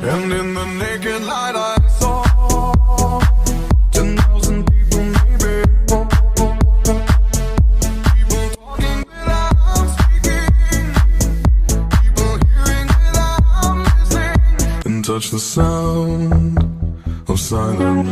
And in the naked light I saw 10,000 people, maybe more. People talking without speaking, people hearing without listening, and touch the sound of silence.